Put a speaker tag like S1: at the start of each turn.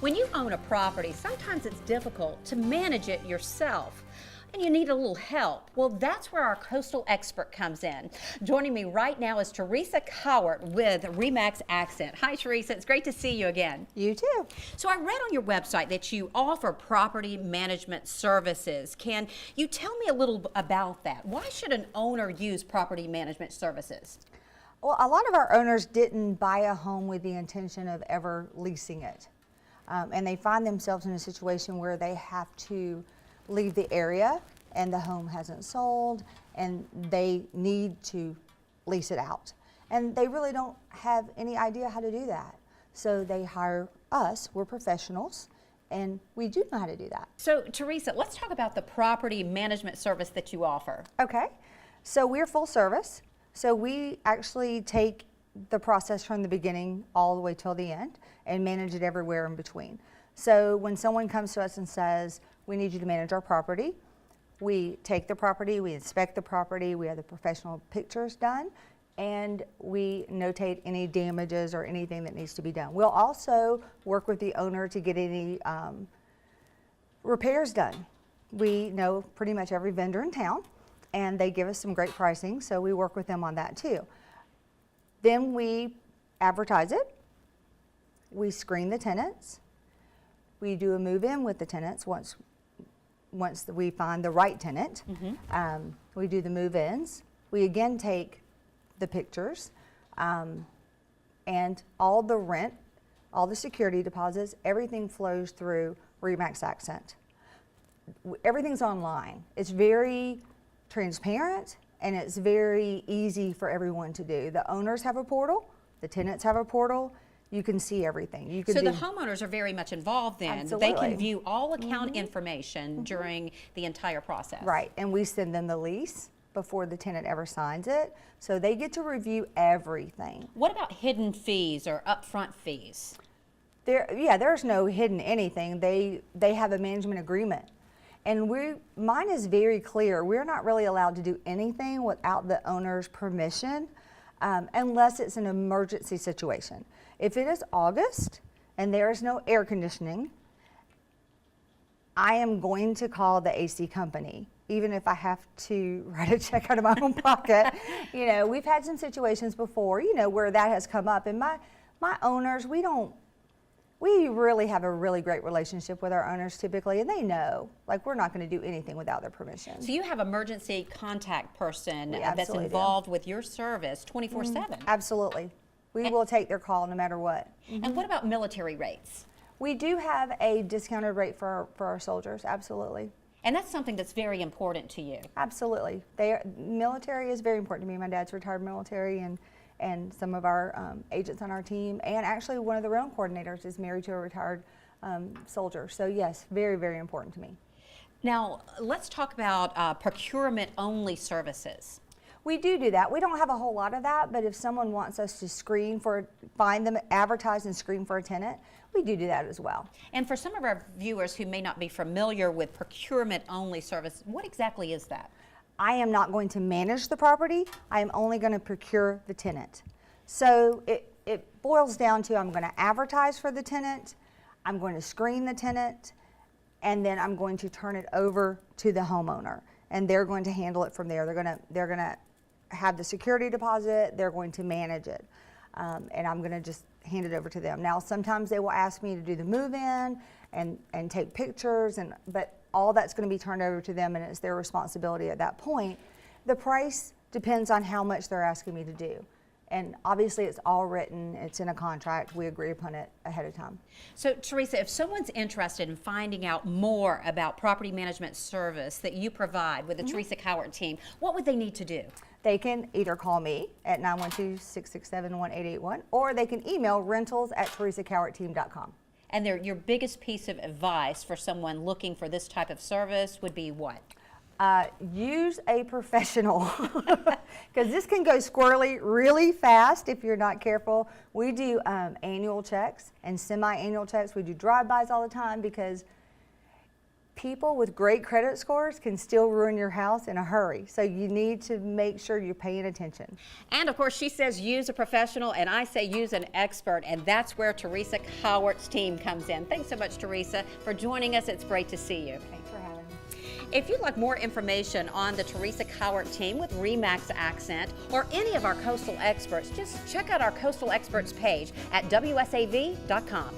S1: When you own a property, sometimes it's difficult to manage it yourself, and you need a little help. Well, that's where our coastal expert comes in. Joining me right now is Teresa Cowart with RE/MAX Accent. Hi, Teresa. It's great to see you again.
S2: You too.
S1: So I read on your website that you offer property management services. Can you tell me a little about that? Why should an owner use property management services?
S2: Well, a lot of our owners didn't buy a home with the intention of ever leasing it. And they find themselves in a situation where they have to leave the area and the home hasn't sold and they need to lease it out. And they really don't have any idea how to do that. So they hire us, we're professionals, and we do know how to do that.
S1: So Teresa, let's talk about the property management service that you offer.
S2: Okay, so we're full service. So we actually take the process from the beginning all the way till the end and manage it everywhere in between. So when someone comes to us and says, we need you to manage our property, we take the property, we inspect the property, we have the professional pictures done, and we notate any damages or anything that needs to be done. We'll also work with the owner to get any repairs done. We know pretty much every vendor in town, and they give us some great pricing, so we work with them on that too. Then we advertise it, we screen the tenants, we do a move-in with the tenants once we find the right tenant. We do the move-ins. We again take the pictures and all the rent, all the security deposits, everything flows through RE/MAX Accent. Everything's online. It's very transparent and it's very easy for everyone to do. The owners have a portal, the tenants have a portal. You can see everything. You can
S1: so the homeowners are very much involved then.
S2: Absolutely.
S1: They can view all account information during the entire process.
S2: Right, and we send them the lease before the tenant ever signs it, so they get to review everything.
S1: What about hidden fees or upfront fees?
S2: There's no hidden anything. They have a management agreement. And mine is very clear. We're not really allowed to do anything without the owner's permission unless it's an emergency situation. If it is August and there is no air conditioning, I am going to call the AC company, even if I have to write a check out of my own pocket. You know, we've had some situations before, you know, where that has come up. And my owners, we really have a really great relationship with our owners typically, and they know, like, we're not going to do anything without their permission.
S1: So you have emergency contact person that's
S2: absolutely
S1: involved with your service 24/7.
S2: Absolutely. We will take their call no matter what.
S1: And what about military rates?
S2: We do have a discounted rate for our soldiers, absolutely.
S1: And that's something that's very important to you.
S2: Absolutely. Military is very important to me. My dad's retired military, and some of our agents on our team, and actually one of the realm coordinators is married to a retired soldier. So yes, very, very important to me.
S1: Now, let's talk about procurement only services.
S2: We do that. We don't have a whole lot of that, but if someone wants us to find them, advertise and screen for a tenant, we do that as well.
S1: And for some of our viewers who may not be familiar with procurement only service, what exactly is that?
S2: I am not going to manage the property. I am only going to procure the tenant. So it boils down to I'm going to advertise for the tenant, I'm going to screen the tenant, and then I'm going to turn it over to the homeowner. And they're going to handle it from there. They're going to have the security deposit, they're going to manage it. And I'm going to just hand it over to them. Now, sometimes they will ask me to do the move-in and take pictures, but all that's going to be turned over to them, and it's their responsibility at that point. The price depends on how much they're asking me to do. And obviously it's all written, it's in a contract, we agree upon it ahead of time.
S1: So Teresa, if someone's interested in finding out more about property management service that you provide with the Teresa Cowart team, what would they need to do?
S2: They can either call me at 912-667-1881, or they can email rentals@teresacowartteam.com.
S1: And your biggest piece of advice for someone looking for this type of service would be what?
S2: Use a professional, because this can go squirrely really fast if you're not careful. We do annual checks and semi-annual checks. We do drive-bys all the time because people with great credit scores can still ruin your house in a hurry. So you need to make sure you're paying attention.
S1: And of course, she says use a professional, and I say use an expert, and that's where Teresa Cowart's team comes in. Thanks so much, Teresa, for joining us. It's great to see you.
S2: Thanks for having me.
S1: If you'd like more information on the Teresa Cowart team with RE/MAX accent or any of our coastal experts, just check out our Coastal Experts page at WSAV.com.